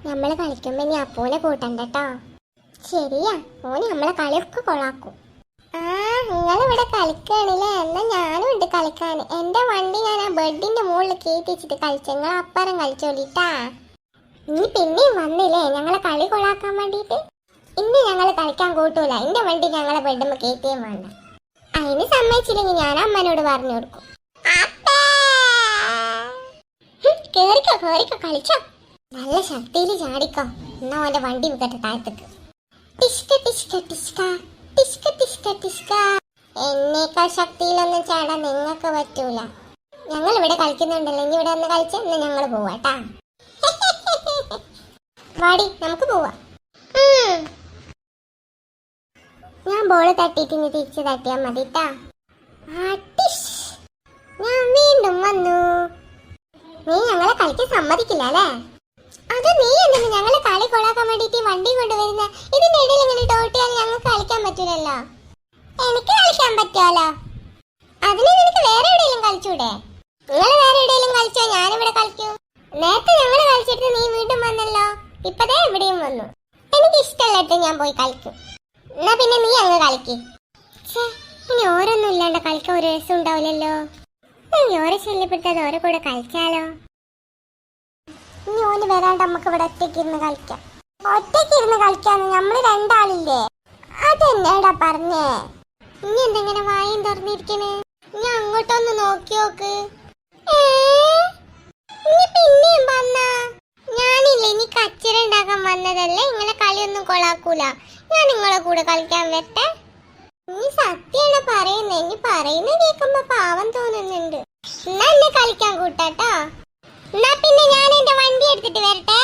നമ്മള് കളിക്കുമ്പോ നീ അപ്പൂനെ കൂട്ടണ്ടട്ടോ. ശരിയാ, ഓന് നമ്മളെ കളിയൊക്കെ കൊളാക്കും. ആ, നിങ്ങളിവിടെ കളിക്കാണില്ലേ? എന്നാ ഞാനും ഉണ്ട് കളിക്കാൻ. എന്റെ വണ്ടി ഞാൻ ആ ബെഡിന്റെ മുകളിൽ കയറ്റി വെച്ചിട്ട് കളിച്ചു. നിങ്ങൾ അപ്പുറം കളിച്ചോളിട്ടാ. നീ പിന്നെയും വന്നില്ലേ ഞങ്ങളെ കളി കൊളാക്കാൻ വേണ്ടിട്ട്? ഇന്ന് ഞങ്ങൾ കളിക്കാൻ കൂട്ടൂല. എന്റെ വണ്ടി ഞങ്ങളെ ബെഡുമ്പോ കയറ്റിയും വേണ്ട. അതിന് സമ്മതിച്ചില്ലെങ്കിൽ ഞാൻ അമ്മനോട് പറഞ്ഞു കൊടുക്കും. കേറിക്കോ കേറിക്കോ കളിച്ചോ. നല്ല ശക്തിയിൽ ചാടിക്കോ. എന്നാ അവന്റെ വണ്ടി വിക്കട്ടെ താഴത്തേക്ക്. ടിഷ്ക ടിഷ്ക ടിഷ്ക ടിഷ്ക ടിഷ്ക ടിഷ്ക. എന്നേക്കാൾ ശക്തിയിലൊന്നും ചാടാൻ നിങ്ങൾക്ക് പറ്റൂല. ഞങ്ങൾ ഇവിടെ കളിക്കുന്നുണ്ടല്ലോ, ഇനി ഇവിടെ ഒന്ന് കളിച്ച് ഇന്ന് ഞങ്ങൾ പോവാട്ടാ. വാടി നമുക്ക് പോവാ. ഞാൻ ബോള് തട്ടിയിട്ട് ഇനി തിരിച്ച് തട്ടിയാൽ മതിട്ടാ. ഞാൻ വീണ്ടും വന്നു. നീ ഞങ്ങളെ കളിക്കാൻ സമ്മതിക്കില്ല അല്ലേ? അത് നീ എന്തിനു ഞങ്ങളെ കളി കൊളാക്കാൻ വേണ്ടിട്ട് വണ്ടി കൊണ്ടുവരുന്ന? ഇതിന്റെ ഇടയിൽ ഇങ്ങനെ തോട്ടിയാൽ ഞങ്ങൾക്ക് കളിക്കാൻ പറ്റൂലല്ലോ. എനിക്ക് കളിക്കാൻ പറ്റുമല്ലോ. അതിന് നിനക്ക് വേറെ എവിടെയെങ്കിലും കളിച്ചൂടെ? നിങ്ങൾ വേറെ എവിടെയെങ്കിലും കളിച്ചോ, ഞാനിവിടെ കളിക്കൂ. നേരത്തെ ഞങ്ങൾ കളിച്ചിട്ട് നീ വീണ്ടും വന്നല്ലോ. ഇപ്പതേ ഇവിടെയും വന്നു. എനിക്ക് ഇഷ്ടമല്ലിട്ട് ഞാൻ പോയി കളിക്കും. എന്നാ പിന്നെ നീ അങ്ങ് കളിക്ക്. ഇനി ഓരോന്നും ഇല്ലാണ്ട് കളിക്കാൻ ഒരു രസം ഉണ്ടാവില്ലല്ലോ. ഓരെ ശല്യപ്പെടുത്താതെ ഓരോ കൂടെ കളിച്ചാലോ? ഇനി ഓന് വരാണ്ട് നമുക്ക് ഇവിടെ ഒറ്റയ്ക്കിരുന്ന് കളിക്കാം. ഒറ്റയ്ക്കിരുന്ന് കളിക്കാന്ന് നമ്മള് രണ്ടാളില്ലേ? അതെന്നാടാ പറഞ്ഞേ? ഇനി എന്തെങ്ങനെ വായും തുറന്നിരിക്കണേ? ഇനി അങ്ങോട്ടൊന്ന് നോക്കി നോക്ക്. ഇനി പിന്നെയും വന്നാ? ഞാനില്ലേ ഇനി കച്ചറ ഉണ്ടാക്കാൻ വന്നതല്ലേ. നിങ്ങളെ കളിയൊന്നും കൊളാക്കൂല. ഞാൻ നിങ്ങളെ കൂടെ കളിക്കാൻ വരട്ടെ? നീ സത്യാണ് പറയുന്നേ. ഇനി പറയുന്ന കേൾക്കുമ്പോ പാവം തോന്നുന്നുണ്ട്. എന്നാ എന്നെ കളിക്കാൻ കൂട്ടാട്ടോ. എന്നാ പിന്നെ ഞാൻ എന്റെ വണ്ടി എടുത്തിട്ട് വരട്ടെ.